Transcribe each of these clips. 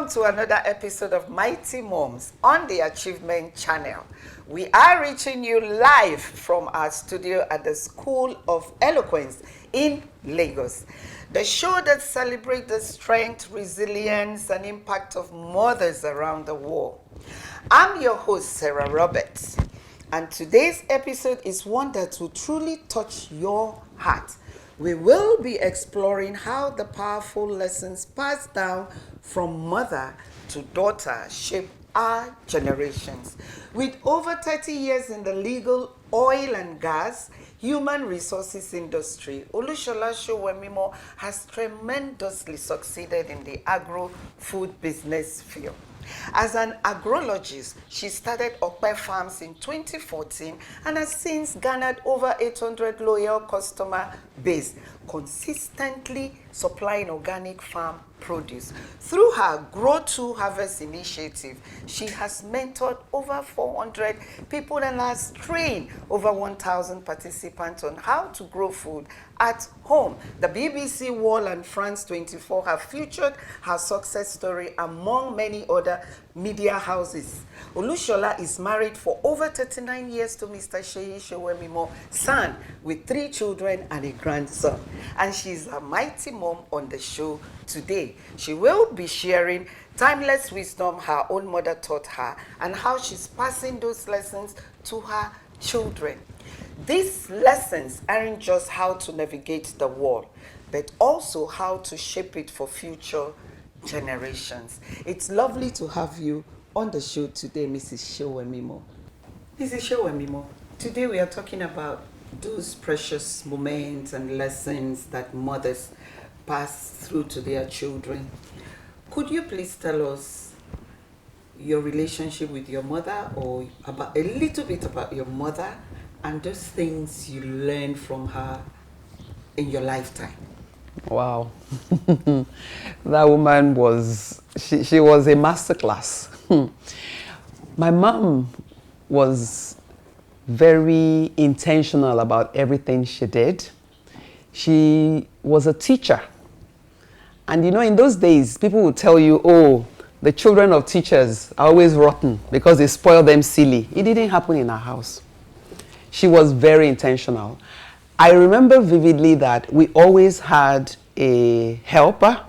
to another episode of Mighty Moms on the Achievement Channel. We are reaching you live from our studio at the School of Eloquence in Lagos. The show that celebrates the strength, resilience, and impact of mothers around the world. I'm your host, Sarah Roberts, and today's episode is one that will truly touch your heart. We will be exploring how the powerful lessons passed down from mother to daughter shape our generations. With over 30 years in the legal, oil and gas, human resources industry, Olushola Sowemimo has tremendously succeeded in the agro-food business field. As an agrologist, she started Ope Farms in 2014 and has since garnered over 800 loyal customer base, consistently supplying organic farm produce. Through her Grow to Harvest initiative, she has mentored over 400 people and has trained over 1,000 participants on how to grow food at home. The BBC World and France 24 have featured her success story among many other media houses. Olushola is married for over 39 years to Mr. Sowemimo, son with 3 children and a grandson. And she's a mighty mom on the show today. She will be sharing timeless wisdom her own mother taught her and how she's passing those lessons to her children. These lessons aren't just how to navigate the world, but also how to shape it for future generations. It's lovely to have you on the show today, Mrs. Sowemimo. Mrs. Sowemimo, today we are talking about those precious moments and lessons that mothers pass through to their children. Could you please tell us your relationship with your mother, or about a little bit about your mother and those things you learned from her in your lifetime? Wow. That woman was, she was a masterclass. My mom was very intentional about everything she did. She was a teacher. And you know, in those days, people would tell you, oh, the children of teachers are always rotten because they spoil them silly. It didn't happen in our house. She was very intentional. I remember vividly that we always had a helper.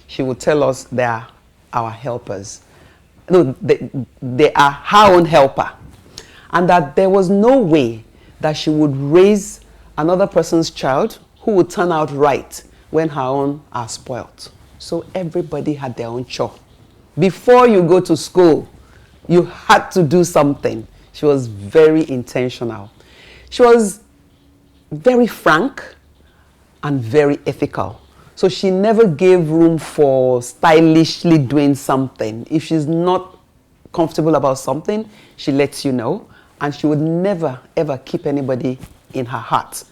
She would tell us they are our helpers. No, they are her own helper. And that there was no way that she would raise another person's child who would turn out right when her own are spoiled. So everybody had their own chore. Before you go to school, you had to do something. She was very intentional. She was very frank and very ethical. So she never gave room for stylishly doing something. If she's not comfortable about something, she lets you know. And she would never, ever keep anybody in her heart.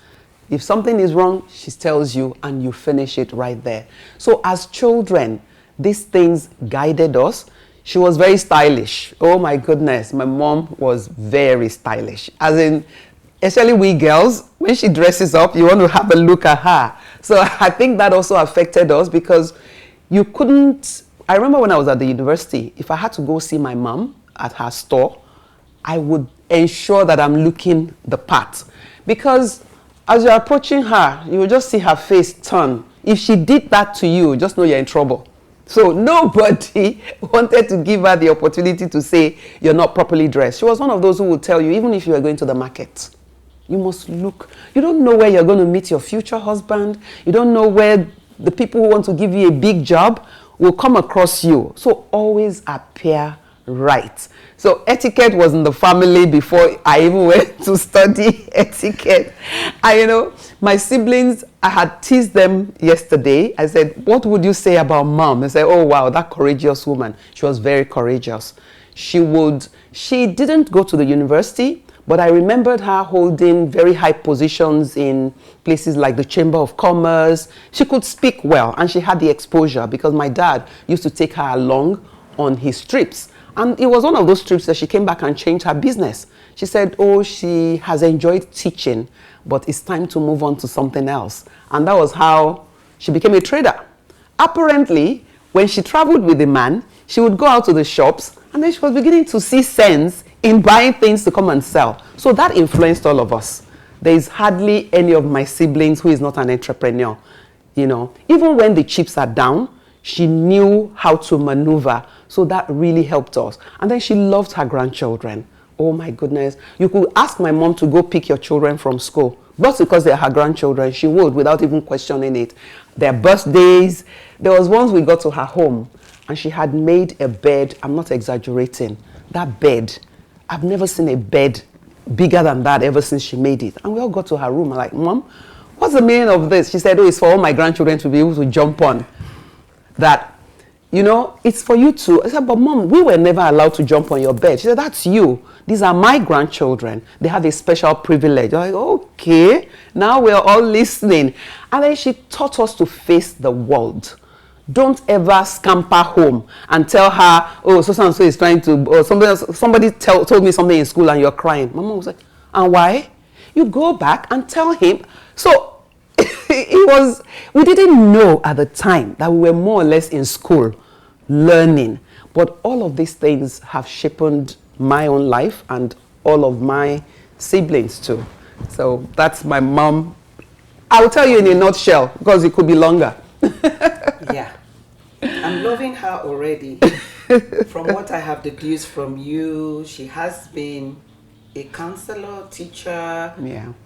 If something is wrong, she tells you and you finish it right there. So as children, these things guided us. She was very stylish. Oh my goodness, my mom was very stylish. As in, especially we girls, when she dresses up, you want to have a look at her. So I think that also affected us because you couldn't, I remember when I was at the university, if I had to go see my mom at her store, I would ensure that I'm looking the part. Because as you're approaching her, you will just see her face turn. If she did that to you, just know you're in trouble. So nobody wanted to give her the opportunity to say you're not properly dressed. She was one of those who would tell you, even if you are going to the market, you must look. You don't know where you're going to meet your future husband. You don't know where the people who want to give you a big job will come across you. So always appear right. So etiquette was in the family before I even went to study etiquette. And you know, my siblings, I had teased them yesterday. I said, what would you say about mom? They said, oh wow, that courageous woman. She was very courageous. She didn't go to the university, but I remembered her holding very high positions in places like the Chamber of Commerce. She could speak well and she had the exposure because my dad used to take her along on his trips. And it was one of those trips that she came back and changed her business. She said, oh, she has enjoyed teaching, but it's time to move on to something else. And that was how she became a trader. Apparently, when she traveled with the man, she would go out to the shops, and then she was beginning to see sense in buying things to come and sell. So that influenced all of us. There is hardly any of my siblings who is not an entrepreneur. You know, even when the chips are down, she knew how to maneuver. So that really helped us. And then she loved her grandchildren. Oh my goodness. You could ask my mom to go pick your children from school. But because they're her grandchildren, she would without even questioning it. Their birthdays. There was once we got to her home and she had made a bed. I'm not exaggerating. That bed, I've never seen a bed bigger than that ever since she made it. And we all got to her room. I'm like, Mom, what's the meaning of this? She said, oh, it's for all my grandchildren to be able to jump on. That, you know, it's for you to. I said, but Mom, we were never allowed to jump on your bed. She said, that's you. These are my grandchildren. They have a special privilege. I'm like, okay, now we're all listening. And then she taught us to face the world. Don't ever scamper home and tell her, oh, so-and-so is trying to, or somebody told me something in school and you're crying. My mom was like, and why? You go back and tell him. So we didn't know at the time that we were more or less in school learning. But all of these things have shaped my own life and all of my siblings too. So that's my mom. I will tell you in a nutshell because it could be longer. Yeah. I'm loving her already. From what I have deduced from you, she has been a counselor, teacher,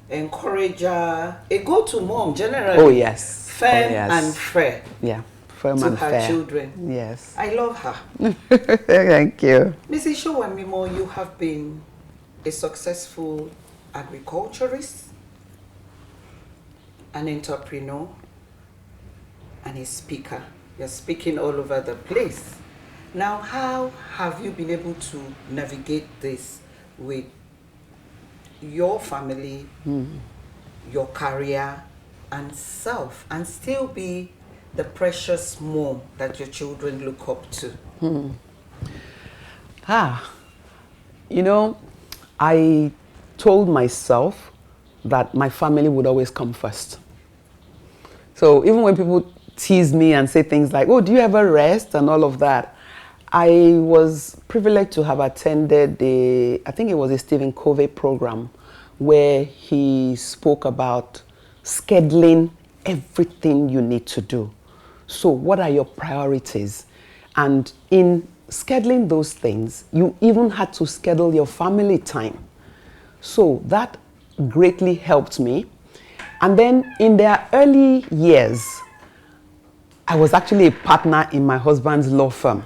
encourager, a go-to mom generally. Oh, yes. Firm and fair. Yeah, firm to and her fair. children. Yes. I love her. Thank you. Mrs. Sowemimo, you have been a successful agriculturist, an entrepreneur, and a speaker. You're speaking all over the place. Now, how have you been able to navigate this with your family, your career, and self, and still be the precious mom that your children look up to? You know, I told myself that my family would always come first. So even when people tease me and say things like, oh, do you ever rest and all of that? I was privileged to have attended I think it was a Stephen Covey program where he spoke about scheduling everything you need to do. So what are your priorities? And in scheduling those things, you even had to schedule your family time. So that greatly helped me. And then in their early years, I was actually a partner in my husband's law firm.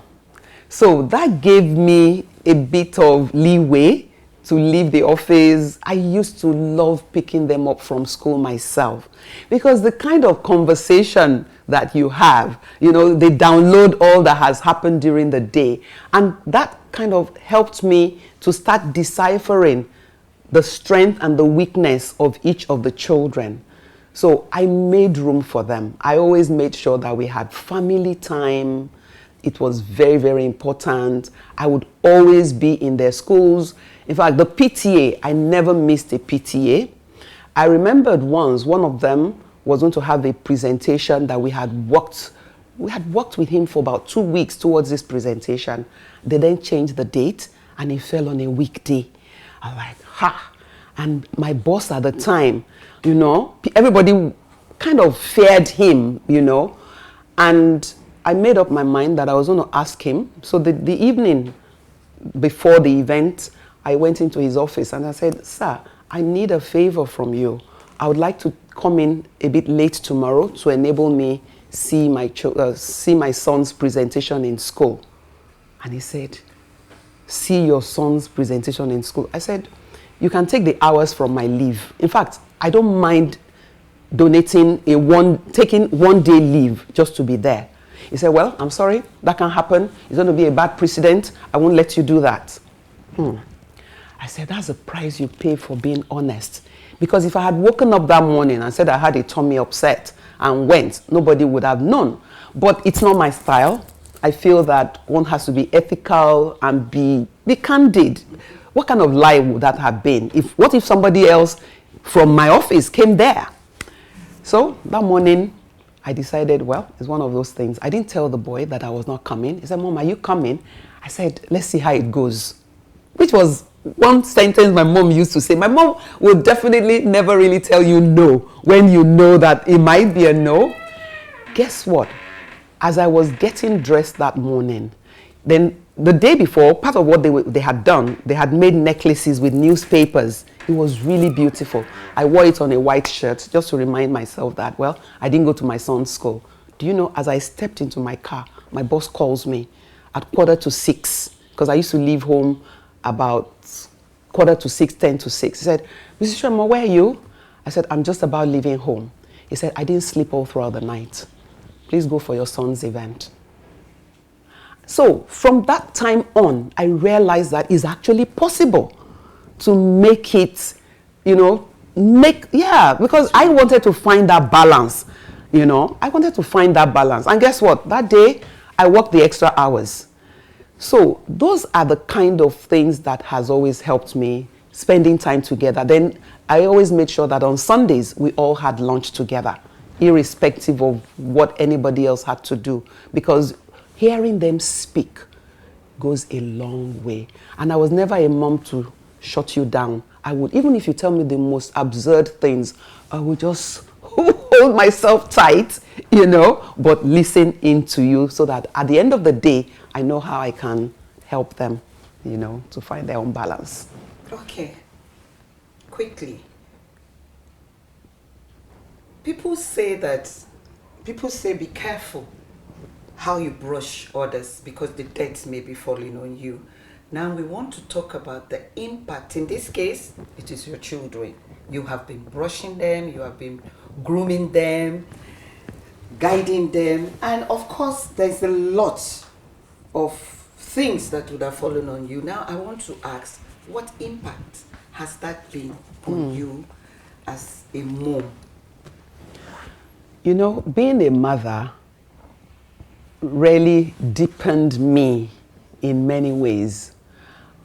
So that gave me a bit of leeway to leave the office. I used to love picking them up from school myself because the kind of conversation that you have, you know, they download all that has happened during the day. And that kind of helped me to start deciphering the strength and the weakness of each of the children. So I made room for them. I always made sure that we had family time. It was very, very important. I would always be in their schools. In fact, the PTA, I never missed a PTA. I remembered once, one of them was going to have a presentation that we had worked with him for about 2 weeks towards this presentation. They then changed the date and it fell on a weekday. I'm like, ha! And my boss at the time, you know, everybody kind of feared him, you know, and I made up my mind that I was going to ask him. So the evening before the event, I went into his office and I said, sir, I need a favor from you. I would like to come in a bit late tomorrow to enable me see my son's presentation in school. And he said, see your son's presentation in school. I said, you can take the hours from my leave. In fact, I don't mind taking 1 day leave just to be there. He said, well, I'm sorry, that can happen. It's going to be a bad precedent. I won't let you do that. I said, that's the price you pay for being honest. Because if I had woken up that morning and said I had a tummy upset and went, nobody would have known. But it's not my style. I feel that one has to be ethical and be candid. What kind of lie would that have been? What if somebody else from my office came there? So that morning, I decided, well, it's one of those things. I didn't tell the boy that I was not coming. He said, Mom, are you coming? I said, let's see how it goes. Which was one sentence my mom used to say. My mom would definitely never really tell you no when you know that it might be a no. Guess what? As I was getting dressed that morning, then the day before, part of what they had done, they had made necklaces with newspapers. It was really beautiful. I wore it on a white shirt just to remind myself that, well, I didn't go to my son's school. Do you know, as I stepped into my car, my boss calls me at 5:45, because I used to leave home about 5:45, 5:50. He said, Mrs. Sowemimo, where are you? I said, I'm just about leaving home. He said, I didn't sleep all throughout the night. Please go for your son's event. So from that time on, I realized that it's actually possible to make it, because I wanted to find that balance, I wanted to find that balance. And guess what? That day, I worked the extra hours. So those are the kind of things that has always helped me, spending time together. Then I always made sure that on Sundays, we all had lunch together, irrespective of what anybody else had to do, because hearing them speak goes a long way. And I was never a mom to shut you down. I would, even if you tell me the most absurd things, I would just hold myself tight, but listen into you so that at the end of the day, I know how I can help them, to find their own balance. Okay. Quickly. People say be careful how you brush others because the dirt may be falling on you. Now we want to talk about the impact. In this case, it is your children. You have been brushing them, you have been grooming them, guiding them, and of course there's a lot of things that would have fallen on you. Now I want to ask, what impact has that been on you as a mom? Being a mother really deepened me in many ways.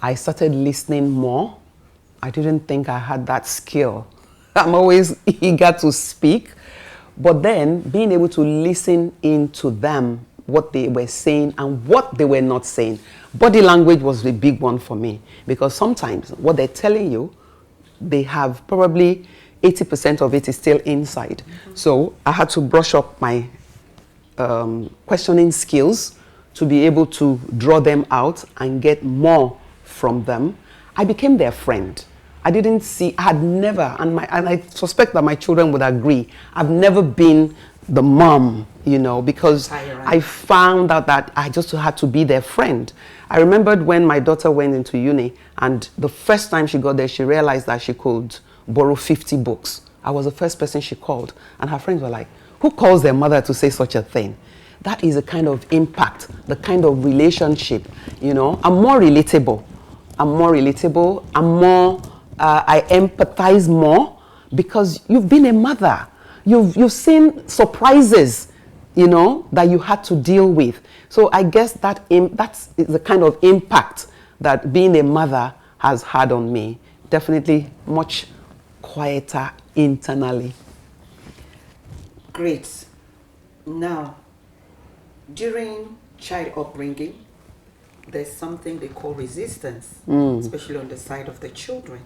I started listening more. I didn't think I had that skill. I'm always eager to speak, but then being able to listen into them, what they were saying and what they were not saying. Body language was a big one for me, because sometimes what they're telling you, they have probably 80% of it is still inside. Mm-hmm. So I had to brush up my questioning skills to be able to draw them out and get more from them. I became their friend. I had never, and I suspect that my children would agree, I've never been the mom, because I found out that I just had to be their friend. I remembered when my daughter went into uni, and the first time she got there, she realized that she could borrow 50 books. I was the first person she called, and her friends were like, who calls their mother to say such a thing? That is a kind of impact, the kind of relationship, I'm more relatable. I empathize more because you've been a mother. You've seen surprises, that you had to deal with. So I guess that's the kind of impact that being a mother has had on me. Definitely much quieter internally. Great. Now, during child upbringing, there's something they call resistance, especially on the side of the children.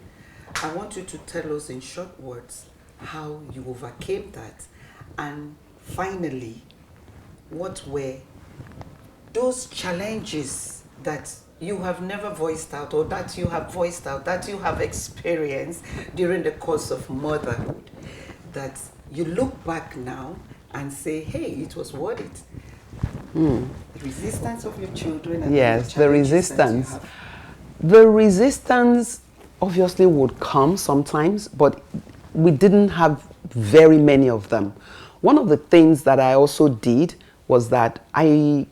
I want you to tell us in short words how you overcame that, and finally, what were those challenges that you have never voiced out, or that you have voiced out, that you have experienced during the course of motherhood, that you look back now and say, hey, it was worth it. The resistance of your children and yes, the resistance. The resistance obviously would come sometimes, but we didn't have very many of them. One of the things that I also did was that I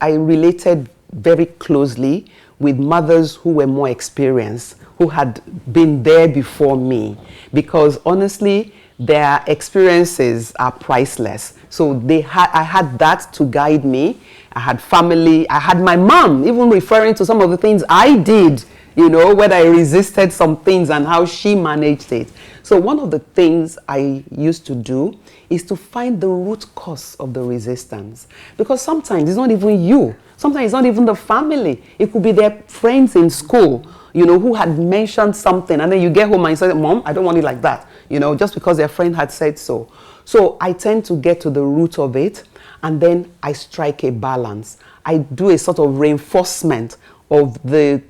related very closely with mothers who were more experienced, who had been there before me, because honestly, their experiences are priceless. So I had that to guide me. I had family, I had my mom, even referring to some of the things I did, you know, when I resisted some things and how she managed it. So one of the things I used to do is to find the root cause of the resistance. Because sometimes it's not even you. Sometimes it's not even the family. It could be their friends in school, you know, who had mentioned something. And then you get home and you say, Mom, I don't want it like that. You know, just because their friend had said so. So I tend to get to the root of it. And then I strike a balance. I do a sort of reinforcement of the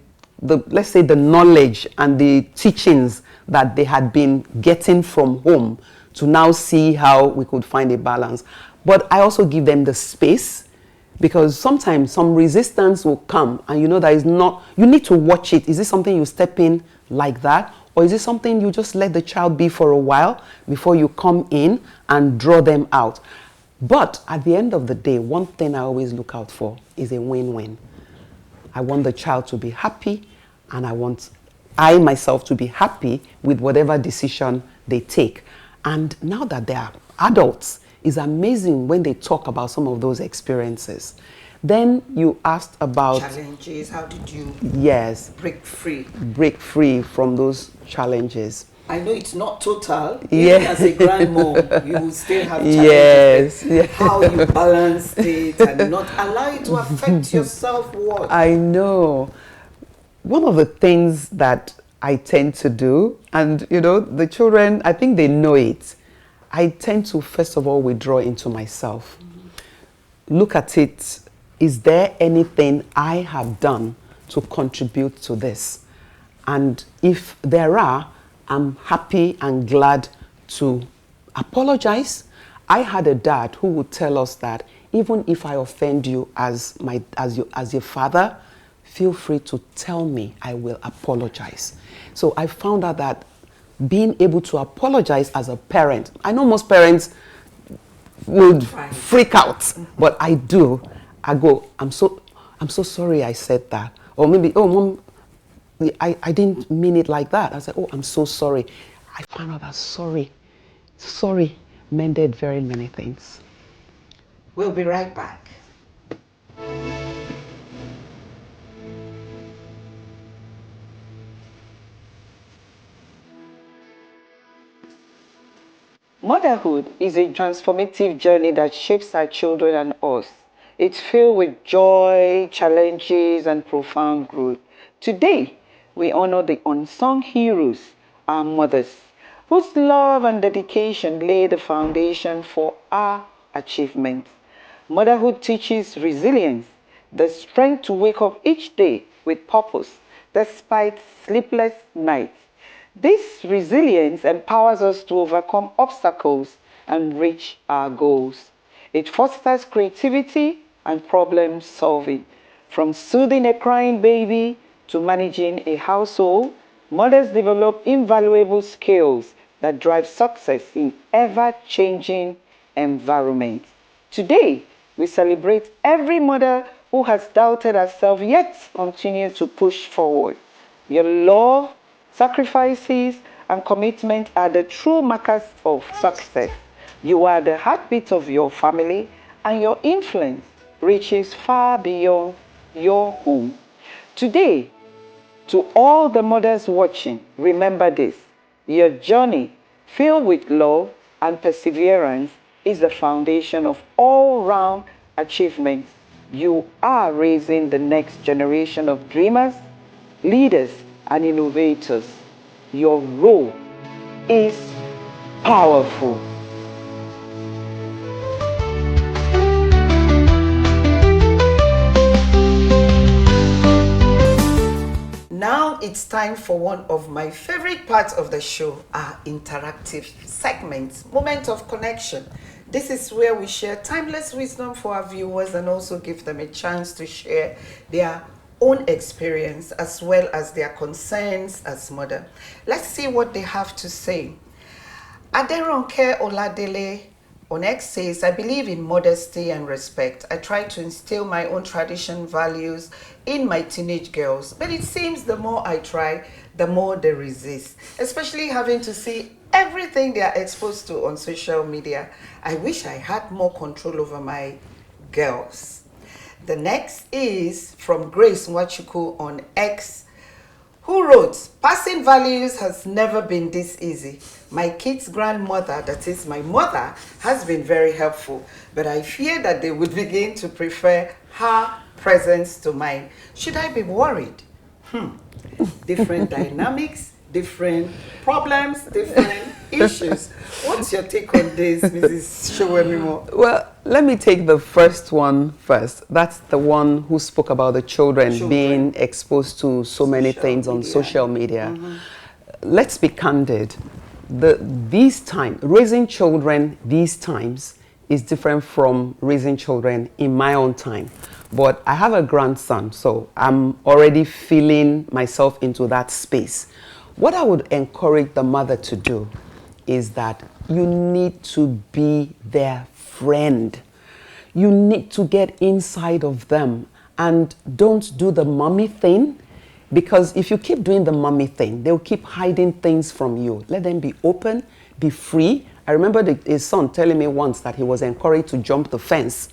let's say the knowledge and the teachings that they had been getting from home to now see how we could find a balance. But I also give them the space, because sometimes some resistance will come and you know that is not, you need to watch it. Is it something you step in like that? Or is it something you just let the child be for a while before you come in and draw them out? But at the end of the day, one thing I always look out for is a win-win. I want the child to be happy, and I want I myself to be happy with whatever decision they take. And now that they are adults, it's amazing when they talk about some of those experiences. Then you asked about challenges. How did you break free from those challenges? I know it's not total. Yeah. Even as a grandmom, you will still have challenges. Yes. How you balance it and not allow it to affect your self-worth. I know. One of the things that I tend to do, and you know, the children, I think they know it. I tend to first of all withdraw into myself. Look at it. Is there anything I have done to contribute to this? And if there are, I'm happy and glad to apologize. I had a dad who would tell us that even if I offend you as your father, feel free to tell me, I will apologize. So I found out that being able to apologize as a parent, I know most parents would freak out, but I do. I go, I'm so sorry I said that. Or maybe, oh, Mom, I didn't mean it like that. I said, oh, I'm so sorry. I found out that sorry mended very many things. We'll be right back. Motherhood is a transformative journey that shapes our children and us. It's filled with joy, challenges, and profound growth. Today, we honor the unsung heroes, our mothers, whose love and dedication lay the foundation for our achievements. Motherhood teaches resilience, the strength to wake up each day with purpose, despite sleepless nights. This resilience empowers us to overcome obstacles and reach our goals. It fosters creativity and problem solving. From soothing a crying baby to managing a household, mothers develop invaluable skills that drive success in ever-changing environments. Today, we celebrate every mother who has doubted herself yet continues to push forward. Your love, sacrifices, and commitment are the true markers of success. You are the heartbeat of your family, and your influence reaches far beyond your home. Today, to all the mothers watching, remember this: your journey, filled with love and perseverance, is the foundation of all-round achievements. You are raising the next generation of dreamers, leaders, and innovators. Your role is powerful. Now it's time for one of my favorite parts of the show, our interactive segments, Moment of Connection. This is where we share timeless wisdom for our viewers and also give them a chance to share their own experience as well as their concerns as mother. Let's see what they have to say. Aderonke Oladele on X says, I believe in modesty and respect. I try to instill my own tradition values in my teenage girls, but it seems the more I try, the more they resist, especially having to see everything they are exposed to on social media. I wish I had more control over my girls. The next is from Grace Nwachukwu on X, who wrote, passing values has never been this easy. My kids' grandmother, that is my mother, has been very helpful, but I fear that they would begin to prefer her presence to mine. Should I be worried? Different dynamics, different problems, different issues. What's your take on this, Mrs. Sowemimo? Well, let me take the first one first. That's the one who spoke about the children being exposed to so many things on social media. Let's be candid. Raising children these times is different from raising children in my own time. But I have a grandson, so I'm already feeling myself into that space. What I would encourage the mother to do is that you need to be their friend. You need to get inside of them and don't do the mommy thing, because if you keep doing the mommy thing, they'll keep hiding things from you. Let them be open, be free. I remember his son telling me once that he was encouraged to jump the fence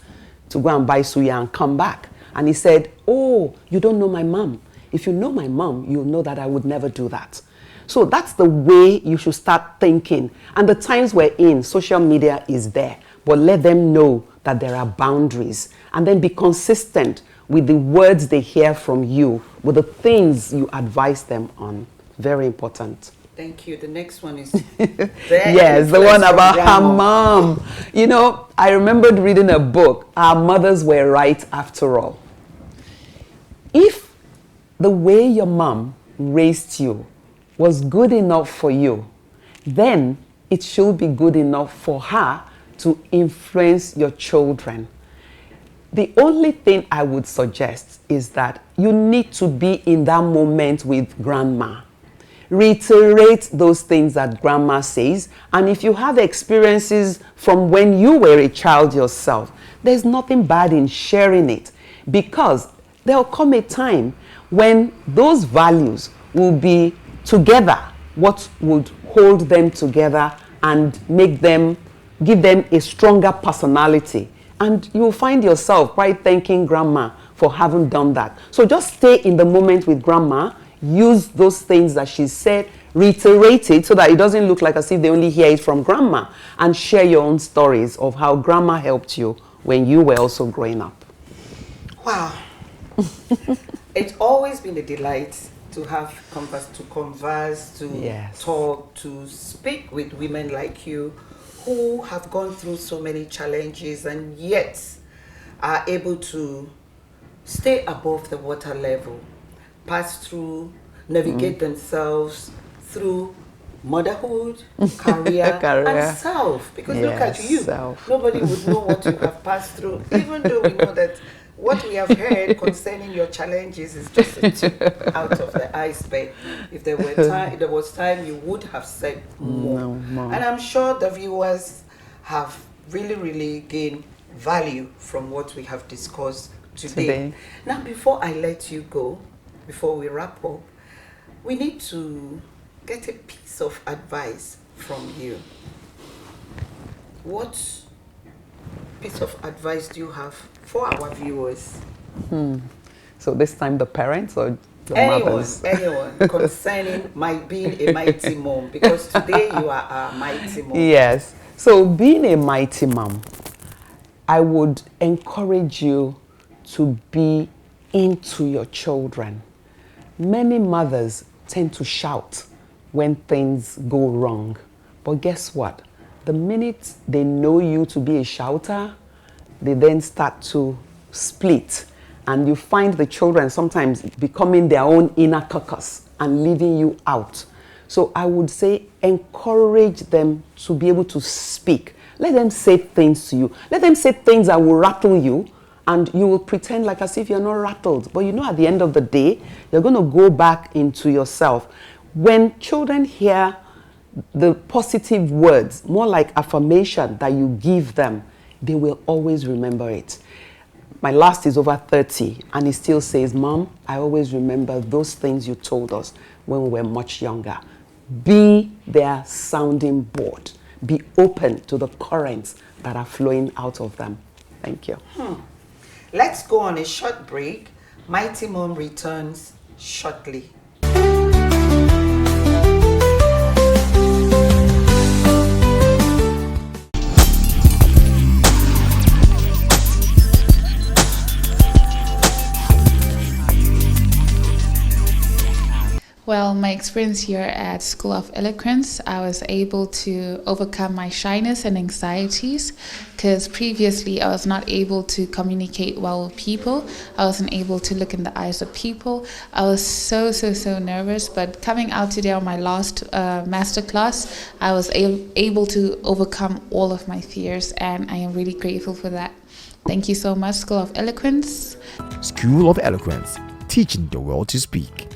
to go and buy suya and come back. And he said, oh, you don't know my mom. If you know my mom, you'll know that I would never do that. So that's the way you should start thinking. And the times we're in, social media is there. But let them know that there are boundaries. And then be consistent with the words they hear from you, with the things you advise them on. Very important. Thank you. The next one is yes, the one about her mom. You know, I remembered reading a book, Our Mothers Were Right After All. If the way your mom raised you was good enough for you, then it should be good enough for her to influence your children. The only thing I would suggest is that you need to be in that moment with grandma. Reiterate those things that grandma says, and if you have experiences from when you were a child yourself, there's nothing bad in sharing it, because there'll come a time when those values will be together, what would hold them together and give them a stronger personality. And you'll find yourself quite thanking grandma for having done that. So just stay in the moment with grandma. Use those things that she said, reiterate it so that it doesn't look like as if they only hear it from grandma, and share your own stories of how grandma helped you when you were also growing up. Wow. It's always been a delight to have converse, to yes. talk, to speak with women like you who have gone through so many challenges and yet are able to stay above the water level, pass through, navigate themselves through motherhood, career, and self. Because yes, look at you. Self. Nobody would know what you have passed through, even though we know that what we have heard concerning your challenges is just a tip out of the iceberg. If there was time, you would have said more. No. And I'm sure the viewers have really gained value from what we have discussed today. Now, before I let you go, before we wrap up, we need to get a piece of advice from you. What piece of advice do you have for our viewers? So this time the parents or the mothers? Anyone concerning being a mighty mom, because today you are a mighty mom. Yes. So being a mighty mom, I would encourage you to be into your children. Many mothers tend to shout when things go wrong. But guess what? The minute they know you to be a shouter, they then start to split. And you find the children sometimes becoming their own inner caucus and leaving you out. So I would say encourage them to be able to speak. Let them say things to you. Let them say things that will rattle you, and you will pretend like as if you're not rattled. But you know, at the end of the day, you're going to go back into yourself. When children hear the positive words, more like affirmation that you give them, they will always remember it. My last is over 30, and he still says, Mom, I always remember those things you told us when we were much younger. Be their sounding board. Be open to the currents that are flowing out of them. Thank you. Let's go on a short break. Mighty Mom returns shortly. Well, my experience here at School of Eloquence, I was able to overcome my shyness and anxieties because previously I was not able to communicate well with people. I wasn't able to look in the eyes of people. I was so nervous, but coming out today on my last masterclass, I was able to overcome all of my fears, and I am really grateful for that. Thank you so much, School of Eloquence. School of Eloquence, teaching the world to speak.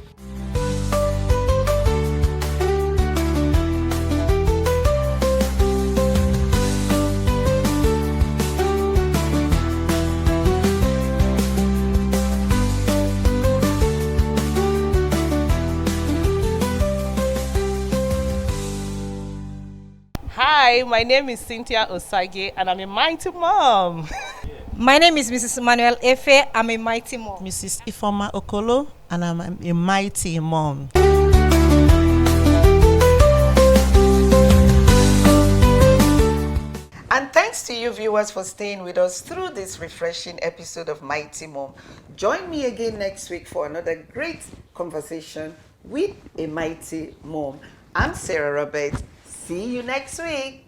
Hi, my name is Cynthia Osage and I'm a mighty mom. My name is Mrs. Emmanuel Efe. I'm a mighty mom. Mrs. Ifoma Okolo, and I'm a mighty mom. And thanks to you viewers for staying with us through this refreshing episode of Mighty Mom. Join me again next week for another great conversation with a mighty mom. I'm Sarah Roberts. See you next week.